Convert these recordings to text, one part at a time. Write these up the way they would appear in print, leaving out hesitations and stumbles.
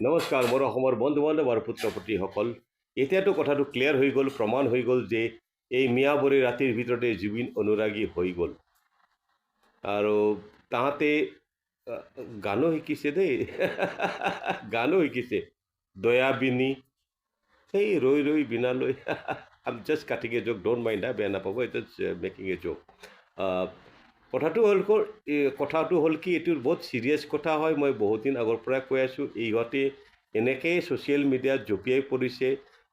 নমস্কাৰ মোৰ অসমৰ বন্ধু বান্ধৱ আৰু পুত্ৰ পুত্ৰীসকল এতিয়াতো কথাটো ক্লিয়াৰ হৈ গ'ল প্ৰমাণ হৈ গ'ল যে এই মিয়াবৰী ৰাতিৰ ভিতৰতে জুবিন অনুৰাগী হৈ গ'ল আৰু তাহাঁতে গানো শিকিছে দেই গানো শিকিছে দয়াবিনী সেই ৰৈ ৰৈ বিনালৈ আম just cutting a joke don't mind বেয়া নাপাব it is making a joke কথাটো হ'ল কি এইটো বহুত ছিৰিয়াছ কথা হয় মই বহুত দিন আগৰ পৰা কৈ আছোঁ ইহঁতে এনেকৈ ছ'চিয়েল মিডিয়াত জঁপিয়াই পৰিছে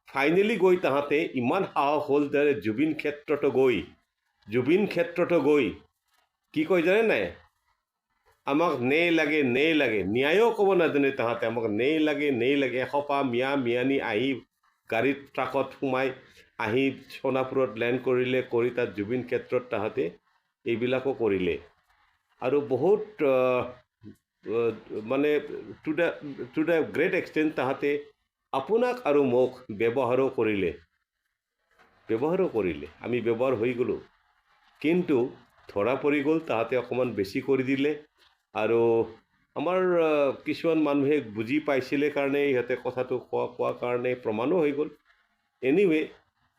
ফাইনেলি গৈ তাহাঁতে ইমান সাহস হ'ল যে জুবিন ক্ষেত্ৰতো গৈ কি কয় জানে নাই আমাক নেই লাগে ন্যায়ো ক'ব নাজানে তাহাঁতে আমাক নেই লাগে এসোপা মিয়ানী আহি গাড়ীত ট্ৰাকত সোমাই আহি সোণাপুৰত লেণ্ড কৰি তাত জুবিন ক্ষেত্ৰত তাহাঁতে এইবিলাকো কৰিলে আৰু বহুত মানে টু দ্য গ্ৰেট এক্সটেণ্ট তাহাঁতে আপোনাক আৰু মোক ব্যৱহাৰো কৰিলে আমি ব্যৱহাৰ হৈ গ'লোঁ কিন্তু ধৰা পৰি গ'ল তাহাঁতে অকণমান বেছি কৰি দিলে আৰু আমাৰ কিছুমান মানুহে বুজি পাইছিলে কাৰণে ইহঁতে কথাটো কোৱা কাৰণে প্ৰমাণো হৈ গ'ল এনিৱে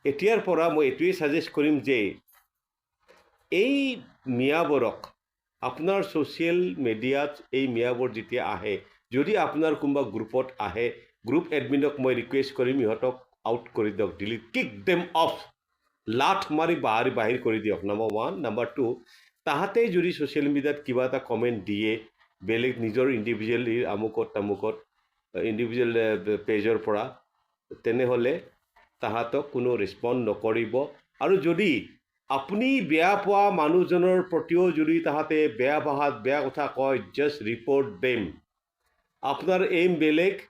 এতিয়াৰ পৰা মই এইটোৱেই ছাজেষ্ট কৰিম যে এই মিয়াবোৰক আপোনাৰ ছ'চিয়েল মিডিয়াত এই মিয়াবোৰ যেতিয়া আহে যদি আপোনাৰ কোনোবা গ্ৰুপত আহে গ্ৰুপ এডমিনক মই ৰিকুৱেষ্ট কৰিম ইহঁতক আউট কৰি দিয়ক ডিলিট কিক দেম অফ লাঠ মাৰি বাহিৰ কৰি দিয়ক নম্বৰ 1 নম্বৰ 2 তাহাঁতে যদি ছ'চিয়েল মিডিয়াত কিবা এটা কমেণ্ট দিয়ে বেলেগ নিজৰ ইণ্ডিভিজুৱেল তামুকত ইণ্ডিভিজুৱেল পেজৰ পৰা তেনেহ'লে তাহাঁতক কোনো ৰেছপণ্ড নকৰিব আৰু যদি আপুনি বেয়া পোৱা মানুহজনৰ প্ৰতিও যদি তাহাঁতে বেয়া ভাষাত বেয়া কথা কয় জাষ্ট ৰিপৰ্ট দেম আপোনাৰ এইম বেলেগ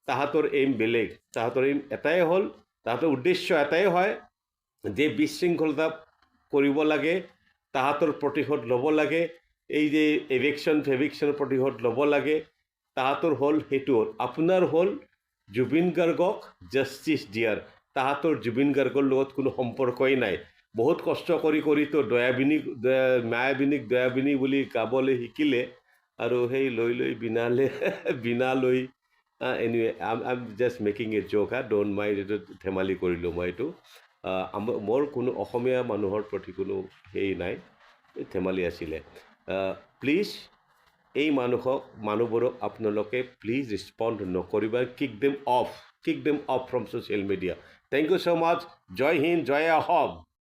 তাহাঁতৰ এইম বেলেগ তাহাঁতৰ এইম এটাই হ'ল তাহাঁতৰ উদ্দেশ্য এটাই হয় যে বিশৃংখলতা কৰিব লাগে তাহাঁতৰ প্ৰতিশোধ ল'ব লাগে এই যে ফেভিকশ্যন প্ৰতিশোধ ল'ব লাগে তাহাঁতৰ হ'ল সেইটো আপোনাৰ হ'ল জুবিন গাৰ্গক জাষ্টিছ দিয়াৰ তাহাঁতৰ জুবিন গাৰ্গৰ লগত কোনো সম্পৰ্কই নাই বহুত কষ্ট কৰিতো মায়াবিনীক দয়াবিনী বুলি গাবলৈ শিকিলে আৰু সেই লৈ বিনালৈ anyway I just making a joke don't mind এইটো ধেমালি কৰিলোঁ মই এইটো মোৰ কোনো অসমীয়া মানুহৰ প্ৰতি কোনো হেৰি নাই ধেমালি আছিলে প্লিজ এই মানুহবোৰক আপোনালোকে প্লিজ ৰেছপণ্ড নকৰিবা kick them off from social media thank you so' much জয় হিন্দ জয় অসম